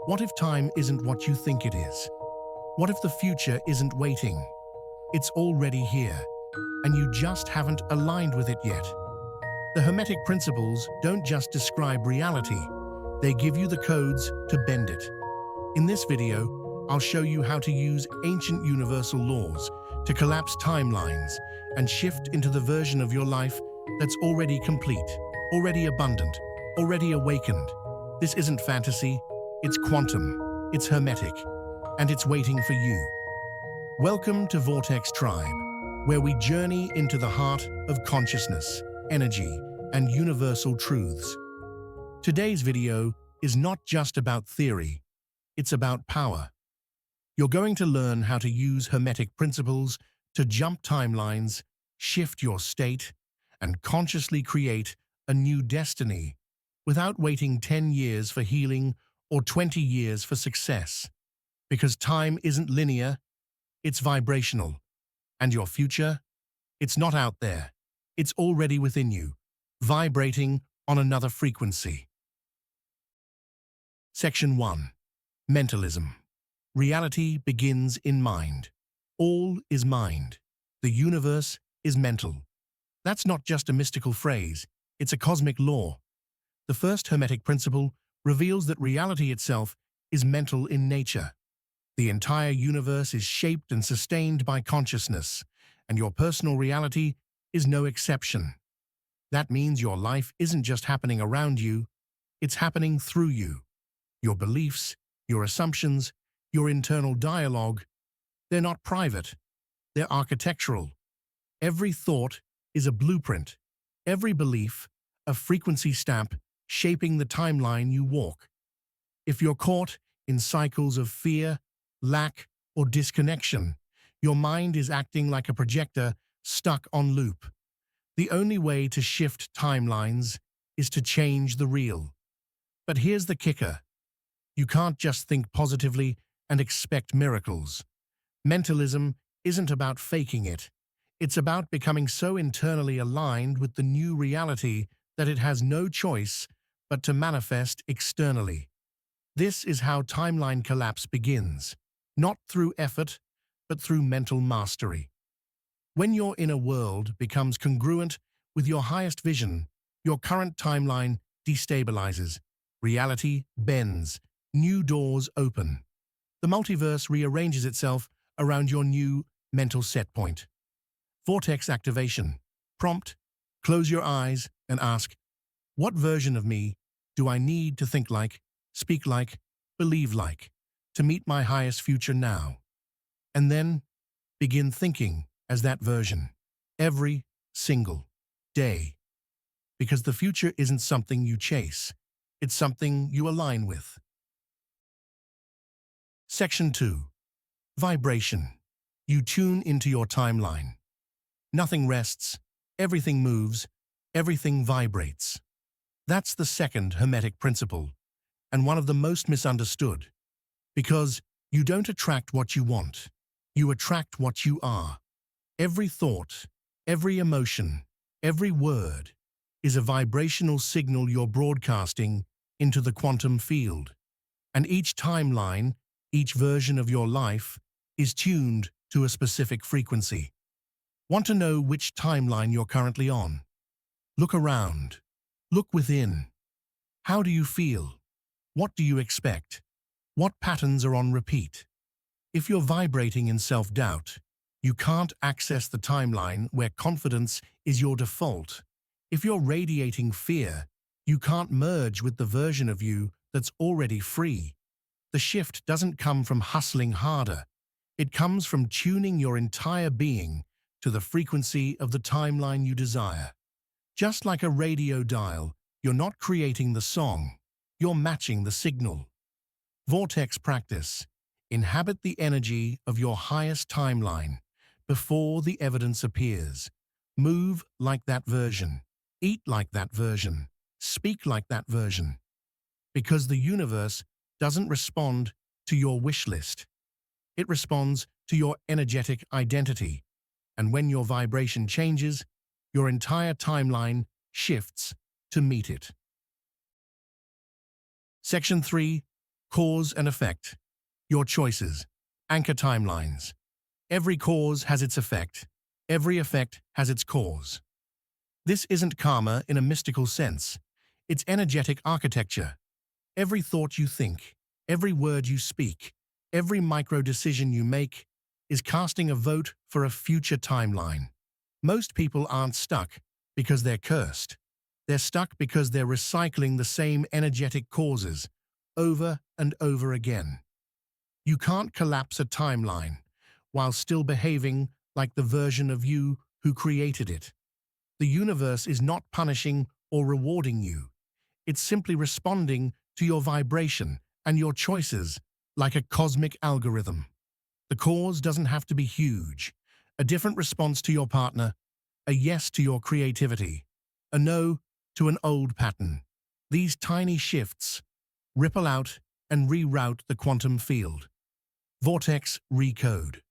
What if time isn't what you think it is? What if the future isn't waiting? It's already here, and you just haven't aligned with it yet. The Hermetic Principles don't just describe reality, they give you the codes to bend it. In this video, I'll show you how to use ancient universal laws to collapse timelines and shift into the version of your life that's already complete, already abundant, already awakened. This isn't fantasy, it's quantum, it's hermetic, and it's waiting for you. Welcome to Vortex Tribe, where we journey into the heart of consciousness, energy, and universal truths. Today's video is not just about theory, it's about power. You're going to learn how to use Hermetic Principles to jump timelines, shift your state, and consciously create a new destiny without waiting 10 years for healing or 20 years for success. Because time isn't linear, it's vibrational. And your future? It's not out there. It's already within you, vibrating on another frequency. Section 1. Mentalism. Reality begins in mind. All is mind. The universe is mental. That's not just a mystical phrase, it's a cosmic law. The first Hermetic principle reveals that reality itself is mental in nature. The entire universe is shaped and sustained by consciousness, and your personal reality is no exception. That means your life isn't just happening around you, it's happening through you. Your beliefs, your assumptions, your internal dialogue, they're not private, they're architectural. Every thought is a blueprint, every belief a frequency stamp shaping the timeline you walk. If you're caught in cycles of fear, lack, or disconnection, your mind is acting like a projector stuck on loop. The only way to shift timelines is to change the real. But here's the kicker. You can't just think positively and expect miracles. Mentalism isn't about faking it. It's about becoming so internally aligned with the new reality that it has no choice but to manifest externally. This is how timeline collapse begins, not through effort, but through mental mastery. When your inner world becomes congruent with your highest vision, your current timeline destabilizes, reality bends, new doors open. The multiverse rearranges itself around your new mental set point. Vortex activation. Prompt: close your eyes and ask, what version of me do I need to think like, speak like, believe like, to meet my highest future now? And then begin thinking as that version, every single day. Because the future isn't something you chase, it's something you align with. Section 2. Vibration. You tune into your timeline. Nothing rests, everything moves, everything vibrates. That's the second Hermetic principle, and one of the most misunderstood. Because you don't attract what you want, you attract what you are. Every thought, every emotion, every word is a vibrational signal you're broadcasting into the quantum field. And each timeline, each version of your life, is tuned to a specific frequency. Want to know which timeline you're currently on? Look around. Look within. How do you feel? What do you expect? What patterns are on repeat? If you're vibrating in self-doubt, you can't access the timeline where confidence is your default. If you're radiating fear, you can't merge with the version of you that's already free. The shift doesn't come from hustling harder. It comes from tuning your entire being to the frequency of the timeline you desire. Just like a radio dial, you're not creating the song, you're matching the signal. Vortex practice. Inhabit the energy of your highest timeline before the evidence appears. Move like that version. Eat like that version. Speak like that version. Because the universe doesn't respond to your wish list. It responds to your energetic identity. And when your vibration changes, your entire timeline shifts to meet it. Section 3. Cause and effect. Your choices. Anchor timelines. Every cause has its effect. Every effect has its cause. This isn't karma in a mystical sense. It's energetic architecture. Every thought you think, every word you speak, every micro-decision you make is casting a vote for a future timeline. Most people aren't stuck because they're cursed. They're stuck because they're recycling the same energetic causes over and over again. You can't collapse a timeline while still behaving like the version of you who created it. The universe is not punishing or rewarding you. It's simply responding to your vibration and your choices like a cosmic algorithm. The cause doesn't have to be huge. A different response to your partner, a yes to your creativity, a no to an old pattern. These tiny shifts ripple out and reroute the quantum field. Vortex recode.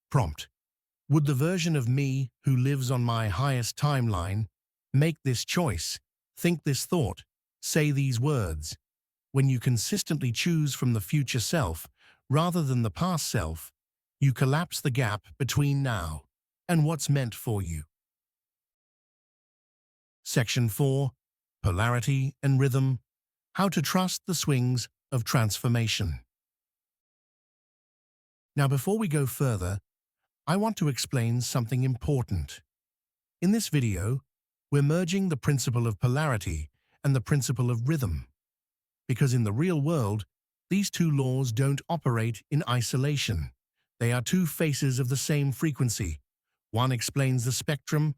Prompt. Would the version of me who lives on my highest timeline make this choice, think this thought, say these words? When you consistently choose from the future self rather than the past self, you collapse the gap between now and what's meant for you. Section 4. Polarity and Rhythm. How to trust the swings of transformation. Now, before we go further, I want to explain something important. In this video, we're merging the principle of polarity and the principle of rhythm, because in the real world, these two laws don't operate in isolation. They are two faces of the same frequency. One explains the spectrum,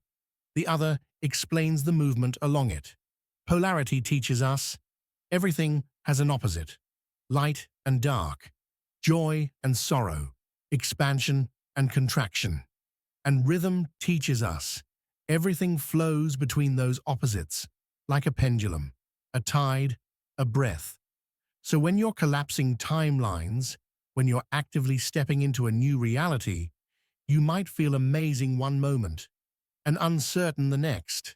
the other explains the movement along it. Polarity teaches us everything has an opposite, light and dark, joy and sorrow, expansion and contraction. And rhythm teaches us everything flows between those opposites, like a pendulum, a tide, a breath. So when you're collapsing timelines, when you're actively stepping into a new reality, you might feel amazing one moment and uncertain the next.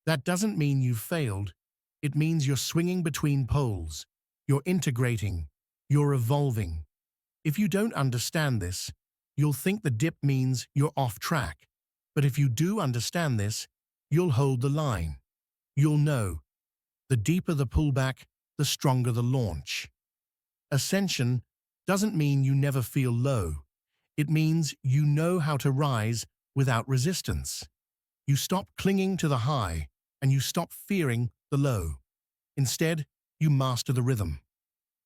That doesn't mean you've failed. It means you're swinging between poles. You're integrating. You're evolving. If you don't understand this, you'll think the dip means you're off track. But if you do understand this, you'll hold the line. You'll know. The deeper the pullback, the stronger the launch. Ascension doesn't mean you never feel low. It means you know how to rise without resistance. You stop clinging to the high and you stop fearing the low. Instead, you master the rhythm.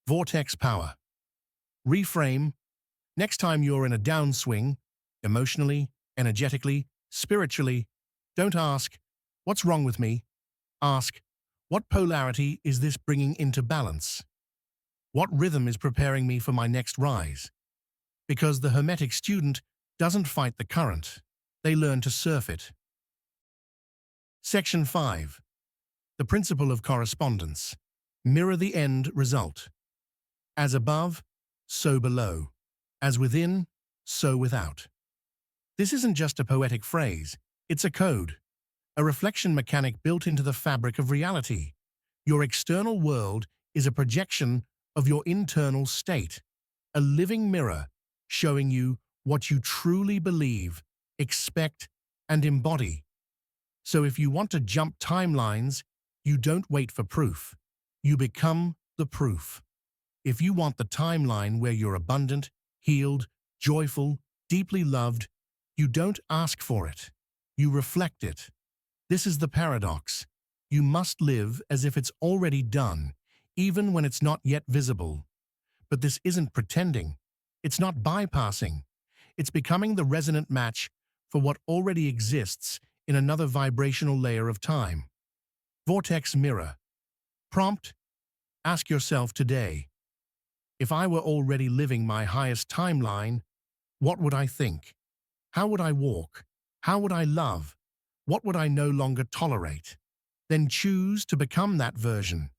Vortex power. Reframe. Next time you're in a downswing, emotionally, energetically, spiritually, don't ask, "What's wrong with me?" Ask, "What polarity is this bringing into balance? What rhythm is preparing me for my next rise?" Because the Hermetic student doesn't fight the current. They learn to surf it. Section 5. The principle of correspondence. Mirror the end result. As above, so below. As within, so without. This isn't just a poetic phrase, it's a code, a reflection mechanic built into the fabric of reality. Your external world is a projection of your internal state, a living mirror showing you what you truly believe, expect, and embody. So if you want to jump timelines, you don't wait for proof. You become the proof. If you want the timeline where you're abundant, healed, joyful, deeply loved, you don't ask for it. You reflect it. This is the paradox. You must live as if it's already done, even when it's not yet visible. But this isn't pretending. It's not bypassing. It's becoming the resonant match for what already exists in another vibrational layer of time. Vortex mirror. Prompt. Ask yourself today, if I were already living my highest timeline, what would I think? How would I walk? How would I love? What would I no longer tolerate? Then choose to become that version,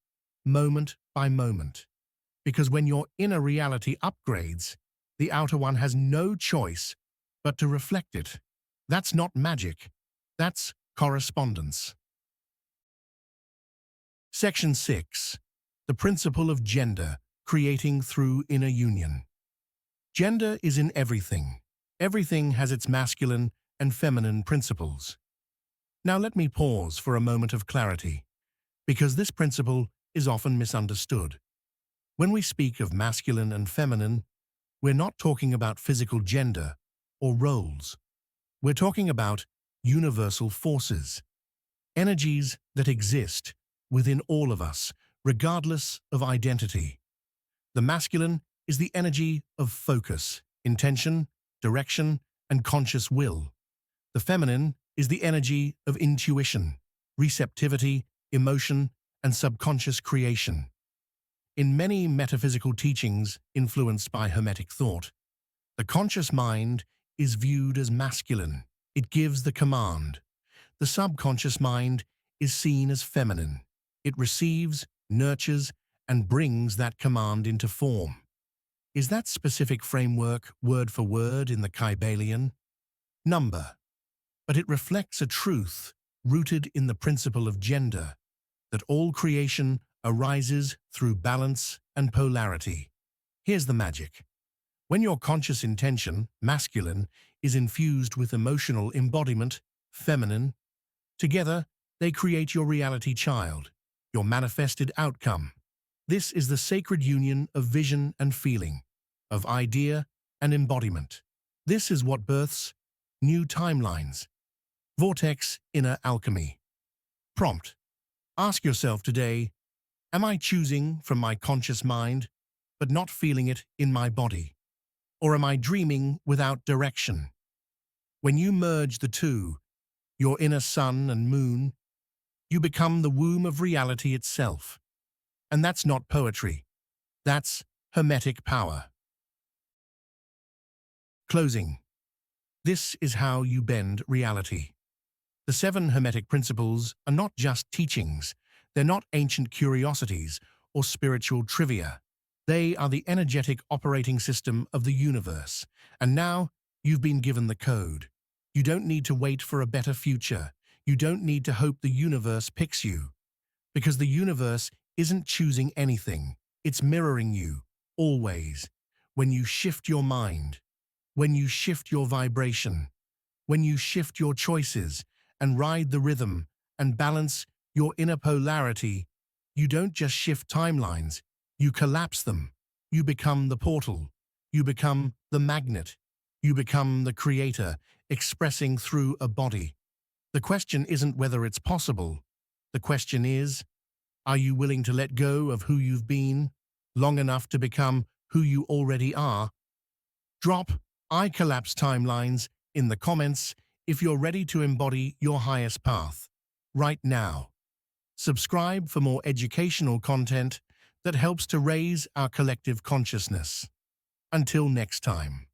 moment by moment. Because when your inner reality upgrades, the outer one has no choice but to reflect it. That's not magic. That's correspondence. Section 6. The principle of gender, creating through inner union. Gender is in everything. Everything has its masculine and feminine principles. Now let me pause for a moment of clarity, because this principle is often misunderstood. When we speak of masculine and feminine, we're not talking about physical gender or roles. We're talking about universal forces, energies that exist within all of us, regardless of identity. The masculine is the energy of focus, intention, direction, and conscious will. The feminine is the energy of intuition, receptivity, emotion, and subconscious creation. In many metaphysical teachings influenced by Hermetic thought, the conscious mind is viewed as masculine. It gives the command. The subconscious mind is seen as feminine. It receives, nurtures, and brings that command into form. Is that specific framework word for word in the Kybalion? Number. But it reflects a truth rooted in the principle of gender, that all creation arises through balance and polarity. Here's the magic. When your conscious intention, masculine, is infused with emotional embodiment, feminine, together they create your reality child, your manifested outcome. This is the sacred union of vision and feeling, of idea and embodiment. This is what births new timelines. Vortex inner alchemy. Prompt. Ask yourself today, am I choosing from my conscious mind, but not feeling it in my body? Or am I dreaming without direction? When you merge the two, your inner sun and moon, you become the womb of reality itself. And that's not poetry. That's Hermetic power. Closing. This is how you bend reality. The 7 Hermetic Principles are not just teachings. They're not ancient curiosities or spiritual trivia. They are the energetic operating system of the universe. And now you've been given the code. You don't need to wait for a better future. You don't need to hope the universe picks you. Because the universe isn't choosing anything. It's mirroring you, always. When you shift your mind, when you shift your vibration, when you shift your choices and ride the rhythm and balance your inner polarity, you don't just shift timelines, you collapse them. You become the portal. You become the magnet. You become the creator, expressing through a body. The question isn't whether it's possible. The question is, are you willing to let go of who you've been long enough to become who you already are? Drop "I collapse timelines" in the comments if you're ready to embody your highest path right now. Subscribe for more educational content that helps to raise our collective consciousness. Until next time.